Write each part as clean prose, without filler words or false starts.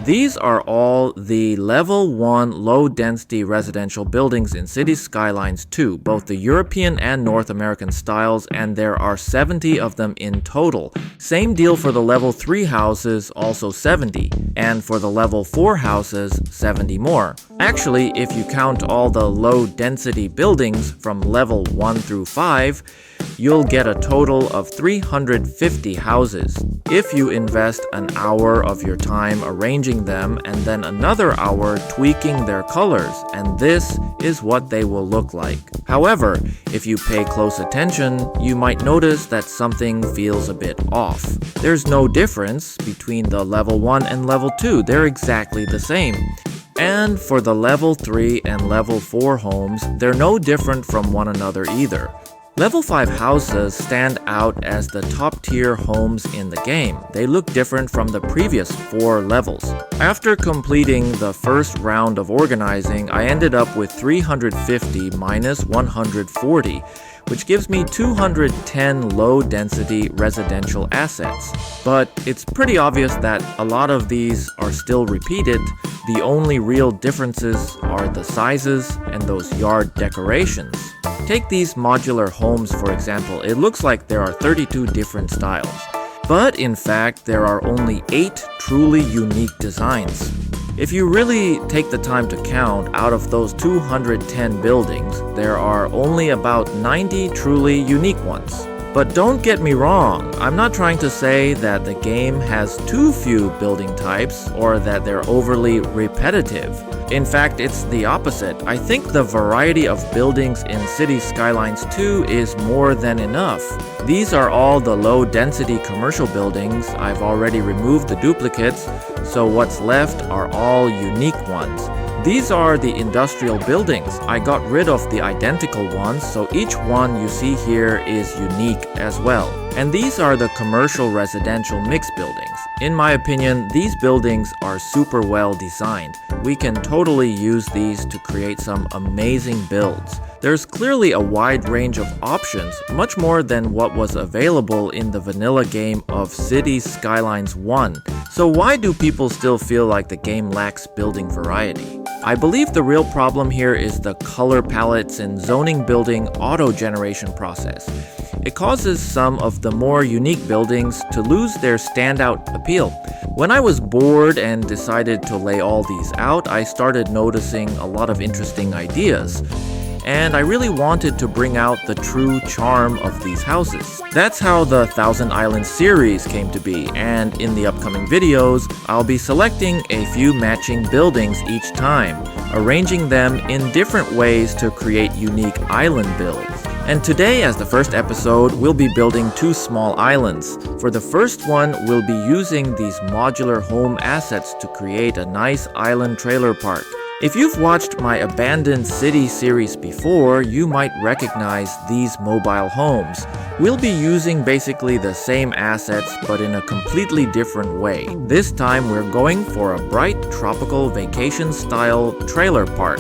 These are all the level 1 low-density residential buildings in Cities Skylines 2, both the European and North American styles, and there are 70 of them in total. Same deal for the level 3 houses, also 70, and for the level 4 houses, 70 more. Actually, if you count all the low-density buildings from level 1 through 5, you'll get a total of 350 houses. If you invest an hour of your time arranging them and then another hour tweaking their colors, and this is what they will look like. However, if you pay close attention, you might notice that something feels a bit off. There's no difference between the level 1 and level 2, they're exactly the same. And for the level 3 and level 4 homes, they're no different from one another either. Level 5 houses stand out as the top-tier homes in the game. They look different from the previous 4 levels. After completing the first round of organizing, I ended up with 350 minus 140, which gives me 210 low-density residential assets. But it's pretty obvious that a lot of these are still repeated. The only real differences are the sizes and those yard decorations. Take these modular homes for example. It looks like there are 32 different styles. But in fact, there are only 8 truly unique designs. If you really take the time to count, out of those 210 buildings, there are only about 90 truly unique ones. But don't get me wrong, I'm not trying to say that the game has too few building types or that they're overly repetitive. In fact, it's the opposite. I think the variety of buildings in Cities Skylines 2 is more than enough. These are all the low-density commercial buildings. I've already removed the duplicates, so what's left are all unique ones. These are the industrial buildings. I got rid of the identical ones, so each one you see here is unique as well. And these are the commercial residential mixed buildings. In my opinion, these buildings are super well designed. We can totally use these to create some amazing builds. There's clearly a wide range of options, much more than what was available in the vanilla game of Cities Skylines 1. So why do people still feel like the game lacks building variety? I believe the real problem here is the color palettes and zoning building auto-generation process. It causes some of the more unique buildings to lose their standout appeal. When I was bored and decided to lay all these out, I started noticing a lot of interesting ideas. And I really wanted to bring out the true charm of these houses. That's how the Thousand Islands series came to be, and in the upcoming videos, I'll be selecting a few matching buildings each time, arranging them in different ways to create unique island builds. And today, as the first episode, we'll be building 2 small islands. For the first one, we'll be using these modular home assets to create a nice island trailer park. If you've watched my Abandoned City series before, you might recognize these mobile homes. We'll be using basically the same assets, but in a completely different way. This time, we're going for a bright tropical vacation-style trailer park.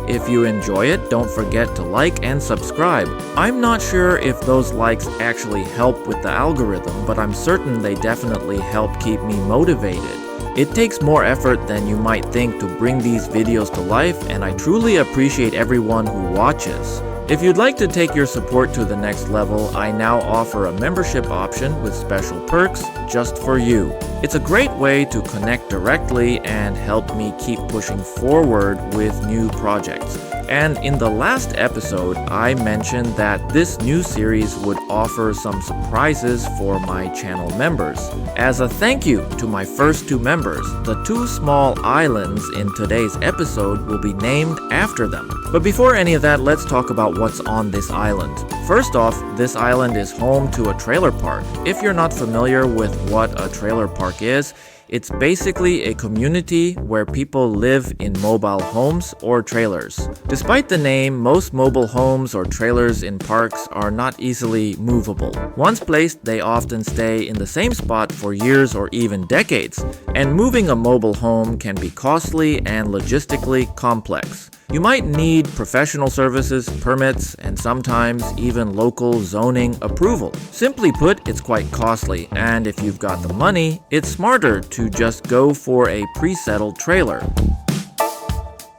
If you enjoy it, don't forget to like and subscribe. I'm not sure if those likes actually help with the algorithm, but I'm certain they definitely help keep me motivated. It takes more effort than you might think to bring these videos to life, and I truly appreciate everyone who watches. If you'd like to take your support to the next level, I now offer a membership option with special perks just for you. It's a great way to connect directly and help me keep pushing forward with new projects. And in the last episode, I mentioned that this new series would offer some surprises for my channel members. As a thank you to my first 2 members, the 2 small islands in today's episode will be named after them. But before any of that, let's talk about what's on this island. First off, this island is home to a trailer park. If you're not familiar with what a trailer park is, it's basically a community where people live in mobile homes or trailers. Despite the name, most mobile homes or trailers in parks are not easily movable. Once placed, they often stay in the same spot for years or even decades. And moving a mobile home can be costly and logistically complex. You might need professional services, permits, and sometimes even local zoning approval. Simply put, it's quite costly, and if you've got the money, it's smarter to just go for a pre-settled trailer.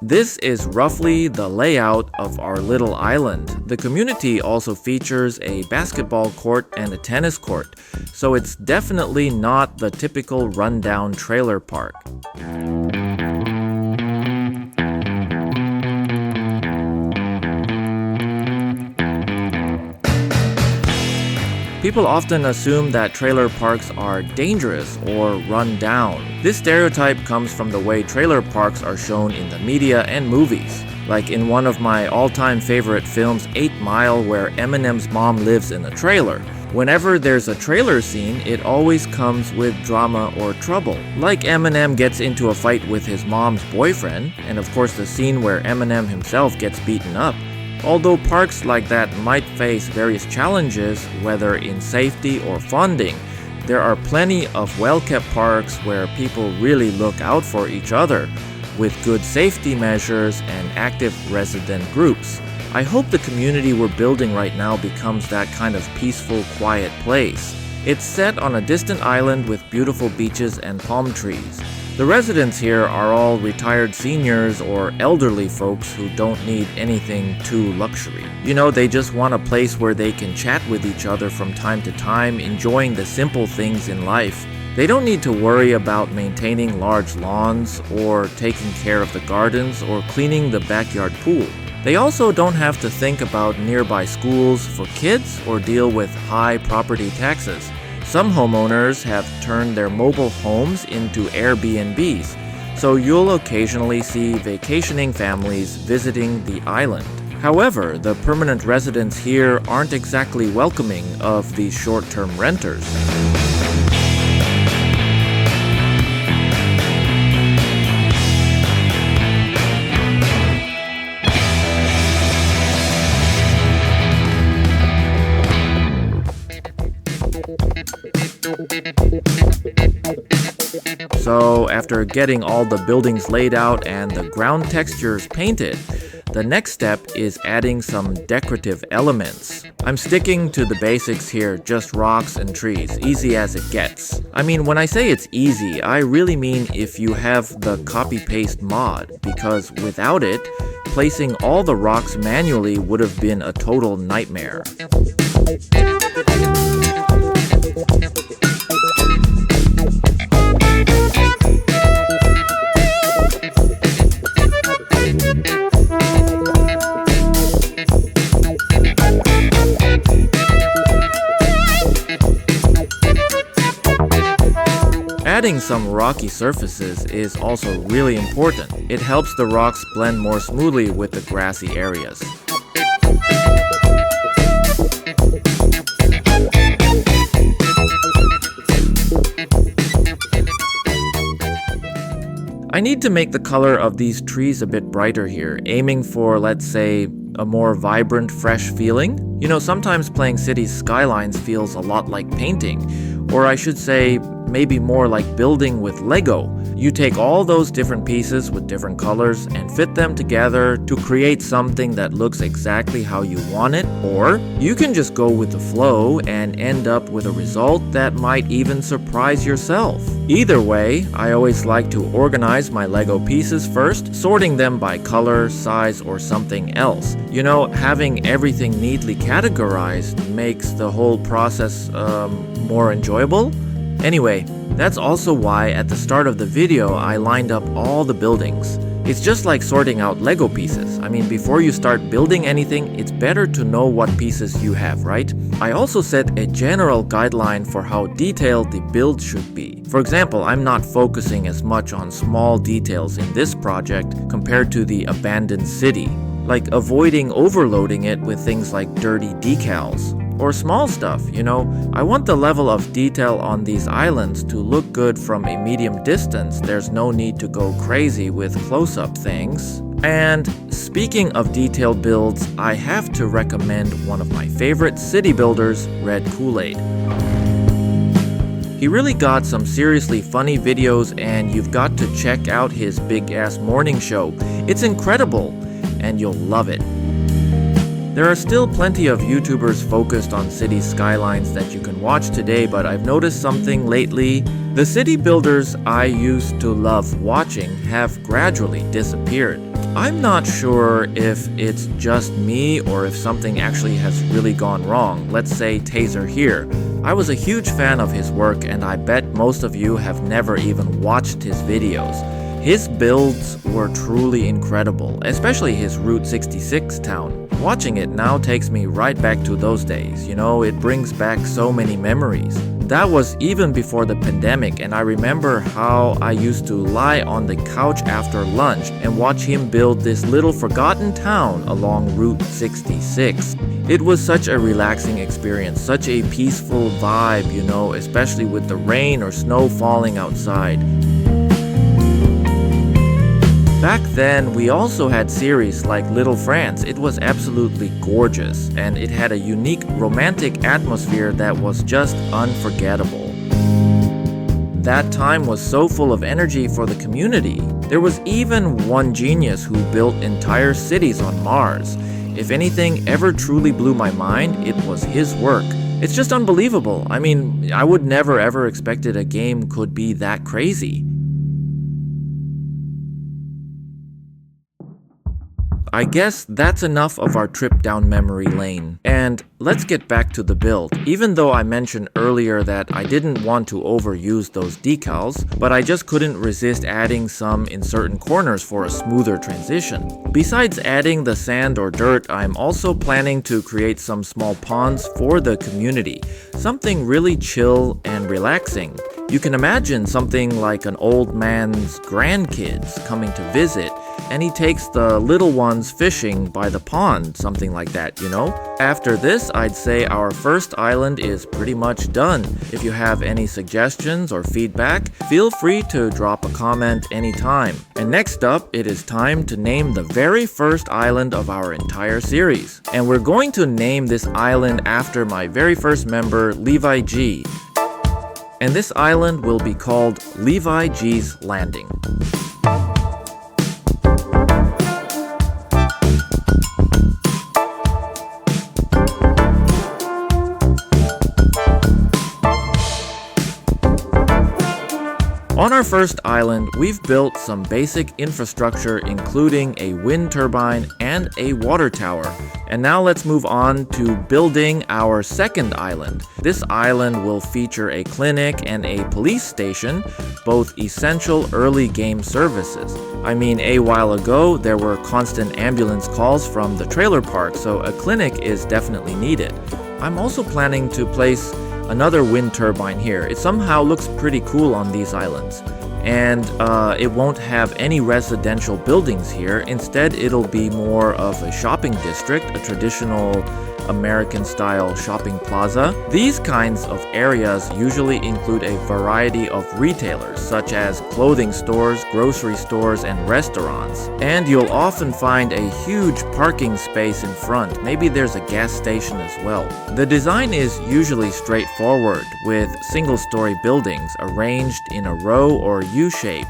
This is roughly the layout of our little island. The community also features a basketball court and a tennis court, so it's definitely not the typical rundown trailer park. People often assume that trailer parks are dangerous or run down. This stereotype comes from the way trailer parks are shown in the media and movies. Like in one of my all-time favorite films, 8 Mile, where Eminem's mom lives in a trailer. Whenever there's a trailer scene, it always comes with drama or trouble. Like Eminem gets into a fight with his mom's boyfriend, and of course the scene where Eminem himself gets beaten up. Although parks like that might face various challenges, whether in safety or funding, there are plenty of well-kept parks where people really look out for each other, with good safety measures and active resident groups. I hope the community we're building right now becomes that kind of peaceful, quiet place. It's set on a distant island with beautiful beaches and palm trees. The residents here are all retired seniors or elderly folks who don't need anything too luxury. You know, they just want a place where they can chat with each other from time to time, enjoying the simple things in life. They don't need to worry about maintaining large lawns or taking care of the gardens or cleaning the backyard pool. They also don't have to think about nearby schools for kids or deal with high property taxes. Some homeowners have turned their mobile homes into Airbnbs, so you'll occasionally see vacationing families visiting the island. However, the permanent residents here aren't exactly welcoming of these short-term renters. So after getting all the buildings laid out and the ground textures painted, the next step is adding some decorative elements. I'm sticking to the basics here, just rocks and trees, easy as it gets. I mean, when I say it's easy, I really mean if you have the copy-paste mod, because without it, placing all the rocks manually would have been a total nightmare. Adding some rocky surfaces is also really important. It helps the rocks blend more smoothly with the grassy areas. I need to make the color of these trees a bit brighter here, aiming for, let's say, a more vibrant, fresh feeling. You know, sometimes playing Cities Skylines feels a lot like painting, or I should say, maybe more like building with Lego. You take all those different pieces with different colors and fit them together to create something that looks exactly how you want it, or you can just go with the flow and end up with a result that might even surprise yourself. Either way, I always like to organize my Lego pieces first, sorting them by color, size, or something else. You know, having everything neatly categorized makes the whole process more enjoyable. Anyway, that's also why at the start of the video I lined up all the buildings. It's just like sorting out Lego pieces. I mean, before you start building anything, it's better to know what pieces you have, right? I also set a general guideline for how detailed the build should be. For example, I'm not focusing as much on small details in this project compared to the abandoned city, like avoiding overloading it with things like dirty decals. Or small stuff, you know. I want the level of detail on these islands to look good from a medium distance. There's no need to go crazy with close-up things. And speaking of detailed builds, I have to recommend one of my favorite city builders, Red Kool-Aid. He really got some seriously funny videos, and you've got to check out his big-ass morning show. It's incredible. and you'll love it. There are still plenty of YouTubers focused on city skylines that you can watch today, but I've noticed something lately. The city builders I used to love watching have gradually disappeared. I'm not sure if it's just me or if something actually has really gone wrong. Let's say Taser here. I was a huge fan of his work, and I bet most of you have never even watched his videos. His builds were truly incredible, especially his Route 66 town. Watching it now takes me right back to those days. It brings back so many memories. That was even before the pandemic, and I remember how I used to lie on the couch after lunch and watch him build this little forgotten town along Route 66. It was such a relaxing experience, such a peaceful vibe, especially with the rain or snow falling outside. Back then, we also had series like Little France. It was absolutely gorgeous, and it had a unique romantic atmosphere that was just unforgettable. That time was so full of energy for the community. There was even one genius who built entire cities on Mars. If anything ever truly blew my mind, it was his work. It's just unbelievable. I would never ever expected a game could be that crazy. I guess that's enough of our trip down memory lane. And let's get back to the build. Even though I mentioned earlier that I didn't want to overuse those decals, but I just couldn't resist adding some in certain corners for a smoother transition. Besides adding the sand or dirt, I'm also planning to create some small ponds for the community. Something really chill and relaxing. You can imagine something like an old man's grandkids coming to visit, and he takes the little ones fishing by the pond, something like that, After this, I'd say our first island is pretty much done. If you have any suggestions or feedback, feel free to drop a comment anytime. And next up, it is time to name the very first island of our entire series. And we're going to name this island after my very first member, Levi G. And this island will be called Levi G's Landing. On our first island, we've built some basic infrastructure including a wind turbine and a water tower. And now let's move on to building our second island. This island will feature a clinic and a police station, both essential early game services. A while ago, there were constant ambulance calls from the trailer park, so a clinic is definitely needed. I'm also planning to place another wind turbine here. It somehow looks pretty cool on these islands. And it won't have any residential buildings here. Instead, it'll be more of a shopping district, a traditional American-style shopping plaza. These kinds of areas usually include a variety of retailers, such as clothing stores, grocery stores, and restaurants. And you'll often find a huge parking space in front. Maybe there's a gas station as well. The design is usually straightforward, with single-story buildings arranged in a row or U-shape.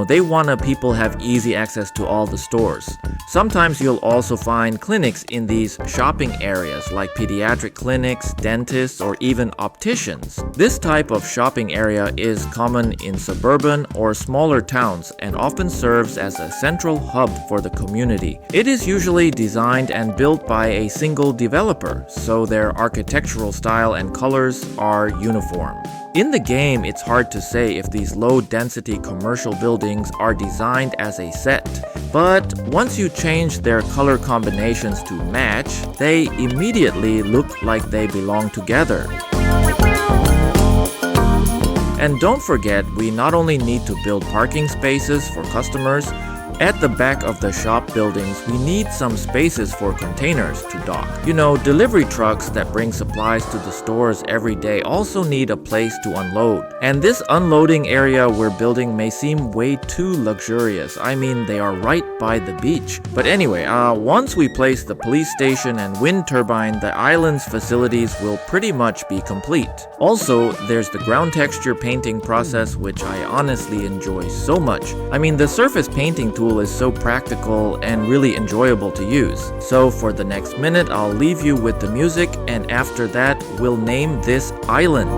They want people have easy access to all the stores. Sometimes you'll also find clinics in these shopping areas, like pediatric clinics, dentists, or even opticians. This type of shopping area is common in suburban or smaller towns and often serves as a central hub for the community. It is usually designed and built by a single developer, so their architectural style and colors are uniform. In the game, it's hard to say if these low-density commercial buildings are designed as a set, but once you change their color combinations to match, they immediately look like they belong together. And don't forget, we not only need to build parking spaces for customers. At the back of the shop buildings, we need some spaces for containers to dock. Delivery trucks that bring supplies to the stores every day also need a place to unload. And this unloading area we're building may seem way too luxurious. They are right by the beach. But anyway, once we place the police station and wind turbine, the island's facilities will pretty much be complete. Also, there's the ground texture painting process, which I honestly enjoy so much. The surface painting tool tool is so practical and really enjoyable to use. So for the next minute, I'll leave you with the music, and after that, we'll name this island.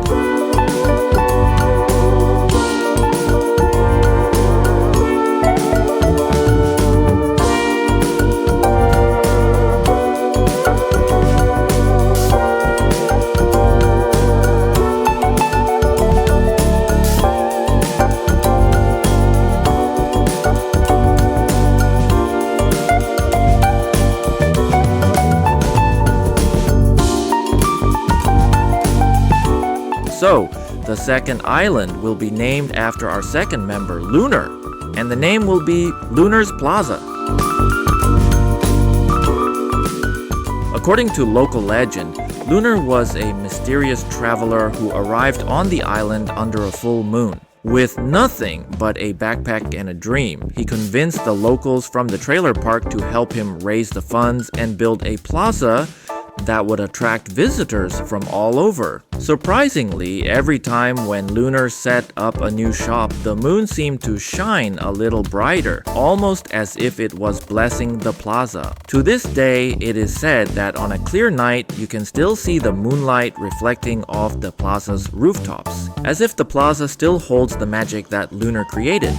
So, the second island will be named after our second member, Lunar, and the name will be Lunar's Plaza. According to local legend, Lunar was a mysterious traveler who arrived on the island under a full moon. With nothing but a backpack and a dream, he convinced the locals from the trailer park to help him raise the funds and build a plaza that would attract visitors from all over. Surprisingly, every time when Lunar set up a new shop, the moon seemed to shine a little brighter, almost as if it was blessing the plaza. To this day, it is said that on a clear night, you can still see the moonlight reflecting off the plaza's rooftops, as if the plaza still holds the magic that Lunar created.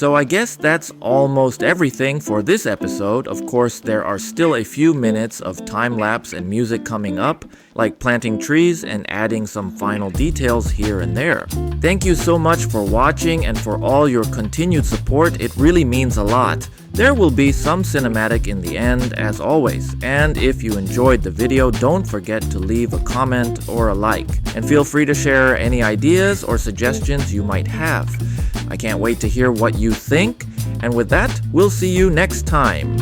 So I guess that's almost everything for this episode. Of course, there are still a few minutes of time-lapse and music coming up, like planting trees and adding some final details here and there. Thank you so much for watching and for all your continued support. It really means a lot. There will be some cinematic in the end, as always. And if you enjoyed the video, don't forget to leave a comment or a like. And feel free to share any ideas or suggestions you might have. I can't wait to hear what you think. And with that, we'll see you next time.